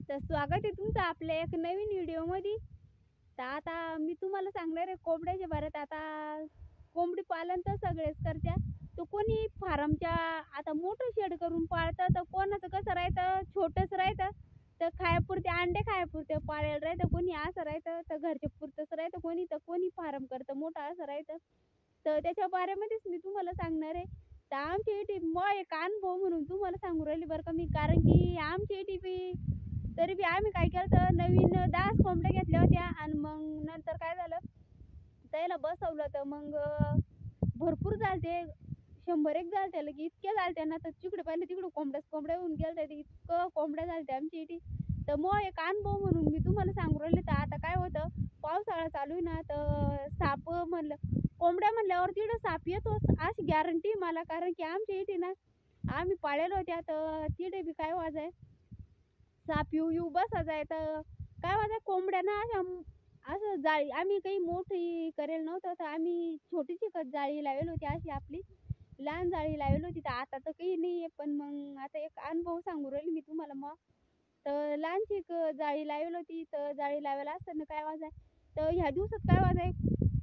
तर स्वागत आहे तुमचं आपल्या एक नवीन व्हिडिओमध्ये. तर आता मी तुम्हाला सांगणार आहे कोंबड्याच्या बारेत. आता कोंबडी पालन तर सगळेच करतात. तर कोणी फार्मच्या आता मोठं शेड करून पाळतं, तर कोणाचं कसं राहतं छोटंच राहतं. तर खायापुरते अंडे खायापुरते पाळलेलं राहतं, कोणी असं राहतं तर घरच्या पुरतंच राहतं, कोणी तर कोणी फार्म करतं मोठं असं राहतं. तर त्याच्या बारेमध्येच मी तुम्हाला सांगणार आहे. तर आमच्या इथे मग एक अनुभव म्हणून तुम्हाला सांगू राहिली बरं का मी, कारण की आमच्या इथे बी तरी बी आम्ही काय केलं तर नवीन 10 कोंबड्या घेतल्या होत्या आणि मग नंतर काय झालं त्याला बसवलं तर मग भरपूर झालते. 100 एक झालते, लगे इतके झालते ना, तर तिकडे पाहिलं तिकडे कोंबड्याच कोंबड्या होऊन गेलत्या. ते इतकं कोंबड्या झालत्या आमच्या इथे. तर मग एक अनुभव म्हणून मी तुम्हाला सांगू राहिले. तर आता काय होतं, पावसाळा चालू आहे ना, तर साप म्हणलं कोंबड्या म्हणल्यावर तिकडं साप येतोच अशी गॅरंटी मला, कारण की आमच्या इथे ना आम्ही पाळलेल्या होत्या. तर तिथे बी काय वाज आहे, साप येऊ येऊ बसायचा आहे. तर काय वाजता कोंबड्या ना अशा असं जाळी आम्ही काही मोठी करेल नव्हतं, तर आम्ही छोटीशी जाळी लावेल होती, अशी आपली लहान जाळी लावेल होती. तर आता तर काही नाही आहे, पण मग आता एक अनुभव सांगू राहिली मी तुम्हाला मग. तर लहानशी एक जाळी लावेल होती. तर जाळी लावायला असताना काय वाजाय, तर ह्या दिवसात काय वाजाय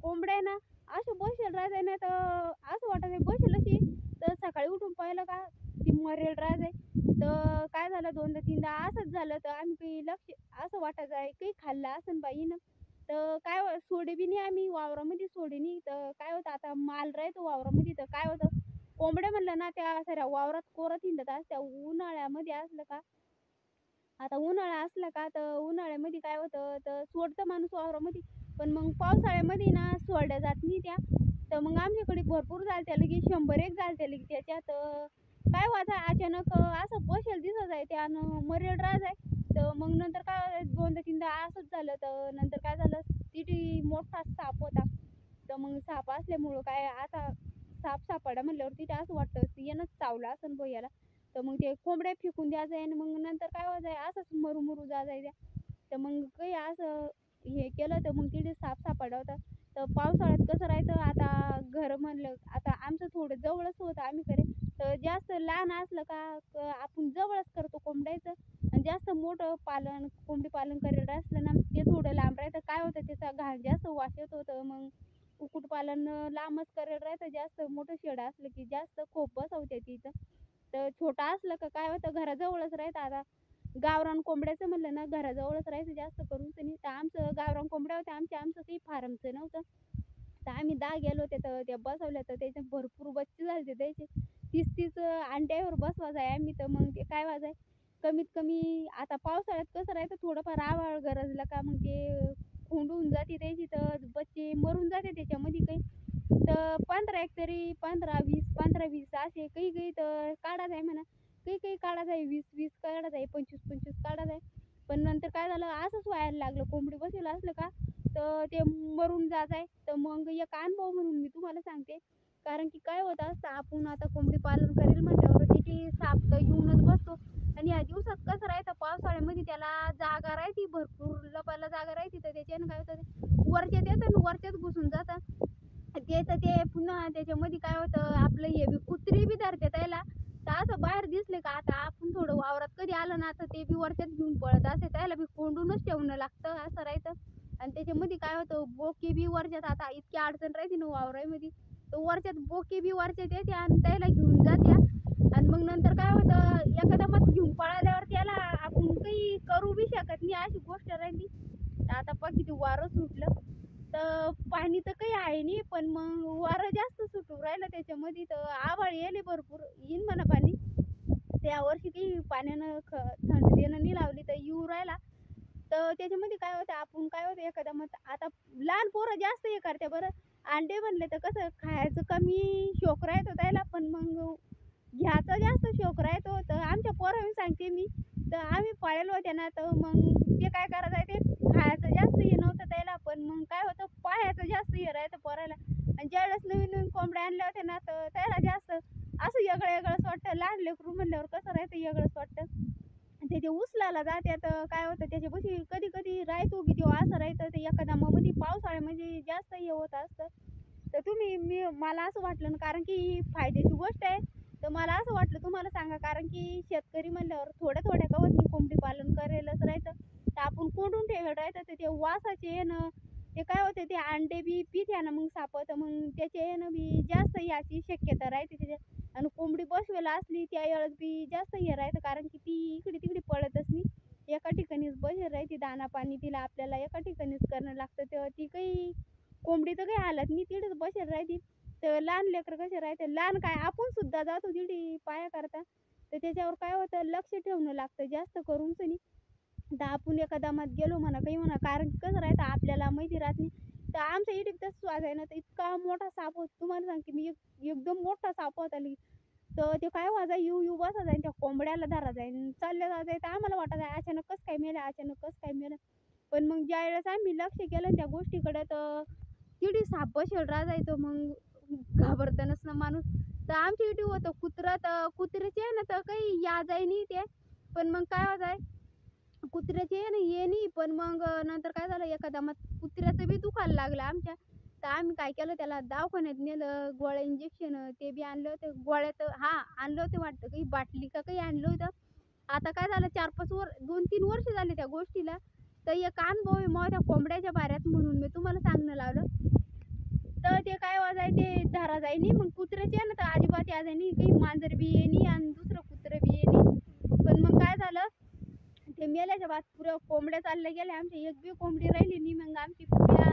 कोंबड्या ना असं बसेल राहते ना, तर असं वाटत आहे बसेल अशी. तर सकाळी उठून पाहिलं का ती मरेल राहते. तर काय झालं, दोनदा तीनदा असंच झालं. तर आम्ही काही लक्ष असं वाटायचं आहे काही खाल्लं असेल बाईनं. तर काय सोडे बी नाही आम्ही वावरामध्ये सोडे नाही. तर काय होतं आता माल राहतो वावरामध्ये, तर काय होतं कोंबड्या म्हणलं ना त्या साऱ्या वावरात कोरत हिंडत असत्या. उन्हाळ्यामध्ये असलं का, आता उन्हाळा असला का, तर उन्हाळ्यामध्ये काय होतं तर सोडतं माणूस वावरामध्ये. पण मग पावसाळ्यामध्ये ना सोडल्या जात नाही त्या. तर मग आमच्याकडे भरपूर झालत्या, लगे 100 एक झालत्या लगे त्याच्यात. काय व्हायचं अचानक असं बसेल दिसत आहे त्यानं मरेल राहत आहे. तर मग नंतर काय दोनदा तीनदा असंच झालं. तर नंतर काय झालं, तिथे मोठा साप होता. तर मग साप असल्यामुळं काय आता साप सापडा म्हणल्यावर तिथे असं वाटतं यानंच चावलं असेल बुवा याला. तर मग ते कोंबड्या फेकून द्यायचं आणि मग नंतर काय व्हायचं असंच मरू मरू जायच्या. तर मग काही असं हे केलं तर मग तिथे साप सापडला होता. तर पावसाळ्यात कसं राहायचं, आता घर म्हणलं आता आमचं थोडं जवळच होतं आम्ही करे. तर जास्त लहान असलं का आपण जवळच करतो कोंबड्याचं. आणि जास्त मोठं पालन कोंबडी पालन करायला असलं ना, ते थोडं लांब राहतं. काय होतं त्याचा घाण जास्त वास येत होतं. मग कुक्कुटपालन लांबच करायला राहतं. जास्त मोठं शेड असलं की जास्त खोप बसवते तिथं. तर छोटं असलं का काय होतं घराजवळच राहतं. आता गावरान कोंबड्याचं म्हणलं ना घराजवळच राहायचं जास्त करून. तर नाही तर आमचं गावरान कोंबड्या होत्या आमचं काही फार्मचं नव्हतं. तर आम्ही 10 गेलो होते, तर त्या बसवल्या. तर त्याचे भरपूर बच्चे झाले त्याचे 30-30 अंड्यावर बसवायचं आहे आम्ही. तर मग ते काय वाजाय कमीत कमी आता पावसाळ्यात कसं राहायचं, थोडंफार आभाळ गरजलं का मग ते कोंडून जाते त्याची, तर बच्चे मरून जाते त्याच्यामध्ये काही. तर 15 एक तरी 15-20 15-20 असे काही काही तर काढत आहे म्हणा. काही काही काढत आहे 20-20 काढत आहे, 25-25 काढत आहे. पण नंतर काय झालं असंच व्हायला लागलं, कोंबडी बसेल असलं का तर ते मरून जात आहे. तर मग एक अनुभव म्हणून मी तुम्हाला सांगते. कारण की काय होतं असतं, आपण आता कोंबडी पालन करेल म्हटल्यावर तिथे साप तर येऊनच बसतो. आणि या दिवसात कसं राहतं पावसाळ्यामध्ये त्याला जागा राहते, भरपूर लपायला जागा राहते. तर त्याच्यानं काय होतं वरच्यात येतं आणि वरच्यात घुसून जातं. ते तर ते पुन्हा त्याच्यामध्ये काय होतं आपलं हे बी कुत्री बी धरते त्याला. तर असं बाहेर दिसले का आता आपण थोडं वावरात कधी आलं ना, तर ते बी वरच्यात घेऊन पळत असे, त्याला बी कोंडूनच ठेवणं लागतं असं राहतं. आणि त्याच्यामध्ये काय होतं बोके बी वरच्यात, आता इतकी अडचण राहते ना वावरामध्ये. तर वरच्यात बोके बी वरच्यात येते आणि त्याला घेऊन जात्या. आणि मग नंतर काय होतं एखादा मत घेऊन पळाल्यावर त्याला आपण काही करू बी शकत नाही अशी गोष्ट राहिली. तर आता पहा किती वारं सुटलं. तर पाणी तर काही आहे नाही, पण मग वारं जास्त सुटू राहिलं त्याच्यामध्ये. तर आभाळ येले भरपूर येईन म्हणा पाणी. त्या वर्षी काही पाण्यानं थंडीनं नाही लावली तर येऊ राहिला. तर त्याच्यामध्ये काय होतं आपण काय होतं एखादा मग आता लहान पोरं जास्त हे करते बरं. अंडे म्हणले तर कसं खायचं कमी शौक राहतो त्याला, पण मग घ्यायचा जास्त शौक राहतो. तर आमच्या पोरांना सांगते मी, तर आम्ही पाळलेलं होत्या ना, तर मग ते काय करत आहे ते खायचं जास्त हे नव्हतं त्याला, पण मग काय होतं पाहायचं जास्त हे राहतं पोराला. आणि ज्यावेळेस नवीन नवीन कोंबड्या आणल्या होत्या ना, तर त्याला जास्त असं वेगळं वेगळंच वाटतं. लहान लेकरू म्हणल्यावर कसं राहतं वेगळंच वाटतं. आणि ते उचलायला जाते तर काय होतं त्याच्यापाशी कधी कधी राहतो बी तेव्हा असं राहतं. ते एखादा मध्ये पावसाळ्यामध्ये जास्त हे होत असतं. तर मला असं वाटलं ना, कारण की ही फायद्याची गोष्ट आहे. तर मला असं वाटलं तुम्हाला सांगा, कारण की शेतकरी म्हणल्यावर थोड्या थोड्या गवतनी कोंबडी पालन करेलच राहतं. बसेल राहतं तर ते वासाचे आहे ना ते काय होतं ते अंडे बी पित्यानं मग साप तर मग त्याचे आहे ना बी जास्त याची शक्यता राहते त्याच्या. आणि कोंबडी बसवेल असली त्या वेळेस बी जास्त हे राहतं कारण की ती इकडे तिकडे पळतच नाही, एका ठिकाणीच बसेल राहते. दाना पाणी तिला आपल्याला एका ठिकाणीच करणं लागतं, तेव्हा ती काही कोंबडी तर काही हालत नाही, तिथेच बसेल राहते. तर लहान लेकरं कसे राहते, लहान काय आपण सुद्धा जातो तिथे पाया करता, तर त्याच्यावर काय होतं लक्ष ठेवणं लागतं जास्त करून सनी. तर आपण एका दमात गेलो म्हणा काही म्हणा, कारण की कसं राहतं आपल्याला माहिती राहत नाही. तर आमच्या इथे तसंच वाजाय ना, तर इतका मोठा साप होता तुम्हाला सांगते मी, एकदम मोठा साप होता लई. तर ते काय व्हायचा येऊ येऊ बसा जाईन त्या कोंबड्याला धरा जाईन चालल्या जायचं, तर आम्हाला वाटत आहे अचानक कसं काय मेलं, अचानक कसं काय मेलं. पण मग ज्यावेळेस आम्ही लक्ष केलं त्या गोष्टीकडे तर तिथे साप बसेल राहायचो. मग घाबरतानच ना माणूस. तर आमच्या इथे होतं कुत्रं, तर कुत्र्याचे आहे ना तर काही या जाई नाही ते, पण मग काय होत आहे कुत्र्याचे आहे ना ये नाही, पण मग नंतर काय झालं एका दमात कुत्र्याचं बी दुखायला लागलं आमच्या. तर आम्ही काय केलं त्याला दवाखान्यात नेलं, गोळ्या इंजेक्शन ते बी आणलं होतं, गोळ्या तर हां आणलं होतं वाटतं, काही बाटली का काही आणलं होतं. आता काय झालं 4-5 2-3 वर्ष झाले त्या गोष्टीला. तर एक अनुभव आहे मग त्या कोंबड्याच्या बाऱ्यात म्हणून मी तुम्हाला सांगणं लावलं. तर ते काय वाजाय ते धरा जाई नाही, मग कुत्र्याचे आहे ना तर अजिबात या जाई नाही, काही मांजर बी ये नाही आणि दुसरं कुत्रं बी ये नाही. पण मग काय झालं ते मेल्याच्या बाद पुऱ्या कोंबड्या चालल्या गेल्या आमच्या, एक बी कोंबडी राहिली नाही. मग आमची पुऱ्या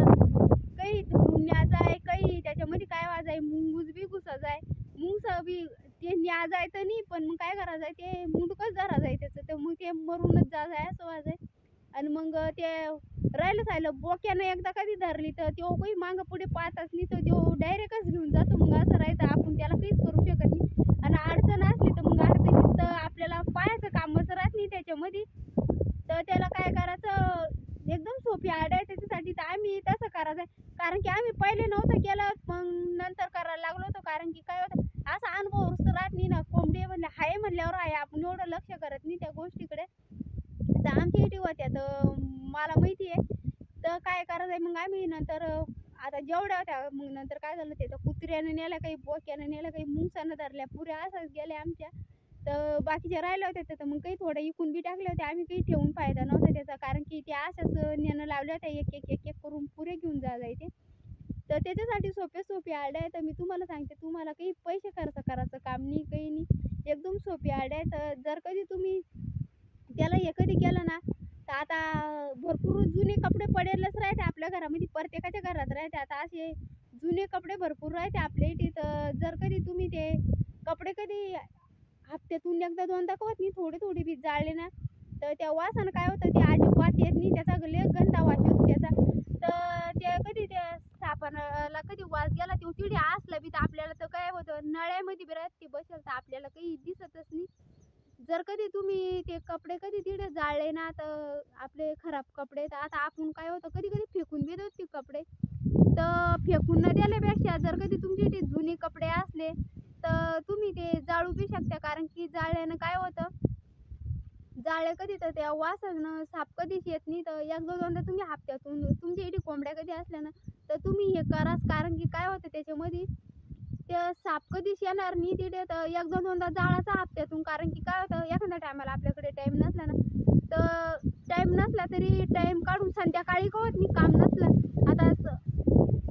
काही धरून न्यायचाय, काही त्याच्यामध्ये काय वाजाय मुंगूस बी घुसायचाय, मुंगस बी ते न्यायचाय तर नाही, पण मग काय करायचंय ते मुंडकच धरा जाय त्याचं, तर मग ते मरूनच जाय असं वाजाय. आणि मग ते राहिलं बोक्यानं एकदा कधी धरली तर तो काही मागं पुढे पाहतच नाही, तर तो डायरेक्टच घेऊन जातो. मग असं राहतं आपण त्याला काहीच करू शकत नाही. आणि अडचण असली तर मग अडचणीत तर आपल्याला पाहायचं कामच राहत नाही त्याच्यामध्ये. तर त्याला काय करायचं एकदम सोपी आयडिया आहे त्याच्यासाठी, तर आम्ही तसं करायचं. कारण की आम्ही पहिले नव्हतं केलं, मग नंतर करायला लागलो होतो. कारण की काय होतं असा अनुभव राहत नाही ना, कोंबडी म्हणले आहे म्हणल्यावर आहे, आपण एवढं लक्ष करत नाही त्या गोष्टीकडे. तर आमच्या इथे होत्या तर मला माहिती आहे. तर काय करायचं मग आम्ही नंतर आता जेवढ्या होत्या मग नंतर काय झालं ते तर कुत्र्यानं नेल्या, काही बोक्यानं नेल्या, काही मुंगसानं धरल्या, पुऱ्या असंच गेल्या आमच्या. तर बाकीच्या राहिल्या होत्या तर मग काही थोडं इकून बी टाकल्या होत्या आम्ही, काही ठेवून फायदा नव्हता त्याचा, कारण की त्या अशाच नेणं लावल्या होत्या एक एक एक एक करून पुरे घेऊन जायचे. तर त्याच्यासाठी सोपी आयडिया आहे. तर मी तुम्हाला सांगते, तुम्हाला काही पैसे खर्च करायचं काम नाही, काही नाही, एकदम सोपी आयडिया आहे. तर जर कधी तुम्ही त्याला हे कधी केलं ना, तर आता भरपूर जुने कपडे पडेलच राहते आपल्या घरामध्ये, प्रत्येकाच्या घरात राहते. आता असे जुने कपडे भरपूर राहते आपल्या इथे. तर जर कधी तुम्ही ते कपडे कधी हप्त्यातून एकदा दोनदा का होत नाही, थोडे थोडे बी जाळले ना, तर त्या वासानं काय होतं ते अजिबात येत नाही, त्याचा लय गंधा वास येतो त्याचा. तर ते कधी त्या सापाला कधी वास गेला ते तिथे असला बी तर आपल्याला तर काय होतं नळ्यामध्ये बी राहत ते बसेल, तर आपल्याला काही दिसतच नाही. जर कधी तुम्ही ते कपडे कधी तिथे जाळले ना तर आपले खराब कपडे, तर आता आपण काय होतं कधी कधी फेकून बी देतो ते कपडे. तर फेकून न दिल्यापेक्षा जर कधी तुमचे ते जुने कपडे असले तर तुम्ही ते जाळू बी शकता. कारण की जाळल्यानं काय होतं, जाळे कधी तर त्या वासानं साप कधीच येत नाही. तर एकदा दोनदा तुम्ही हप्त्यातून तुमच्या इथे कोंबड्या कधी असल्या ना तर तुम्ही हे कराच. कारण की काय होतं त्याच्यामध्ये ते साप कधीच येणार नाही तिथे. तर एकदा दोनदा जाळाचा हप्त्यातून, कारण की काय होतं एखाद्या टायमाला आपल्याकडे टाईम नसला ना, तर टाईम नसला तरी टाईम काढून संध्याकाळी का होत नाही काम नसलं, आता असं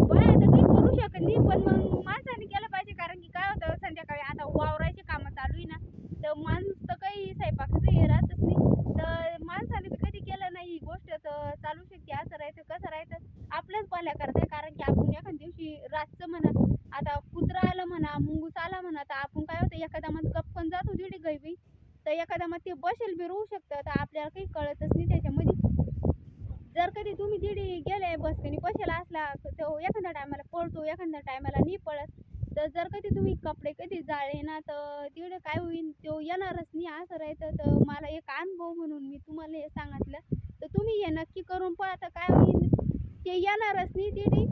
बाया तर काही करू शकत नाही, पण मग माणसाने केलं पाहिजे. कारण की काय होतं संध्याकाळी आता वावराची कामं चालू आहे ना, तर माणूस तर काही स्वयंपाकाचं हे राहतच नाही. तर माणसाने बी कधी केलं नाही ही गोष्ट तर चालू शकते. असं राहायचं कसं राहायचं आपल्याच भल्या करताय. कारण की आपण एखाद्या दिवशी रातचं म्हणा, आता कुत्रा आलं म्हणा, मुंगूस आला म्हणा, तर आपण काय होतं एखादा मग गपकन जातो तिथे गैबी, तर एखादा मग ते बसेल बी राहू शकतं, तर आपल्याला काही कळतच नाही त्याच्यामध्ये. जर कधी तुम्ही तिथे गेले बसकनी बसेला असला तो एखाद्या टायमाला पळतो, एखाद्या टायमाला नाही पळत. तर जर कधी तुम्ही कपडे कधी जाळले ना तर तिकडे काय होईल तो येणारच नाही असं राहतं. तर मला एक अनुभव म्हणून मी तुम्हाला हे सांगितलं. तर तुम्ही हे नक्की करून पहा, तर काय होईल ते येणारच नाही तिथे.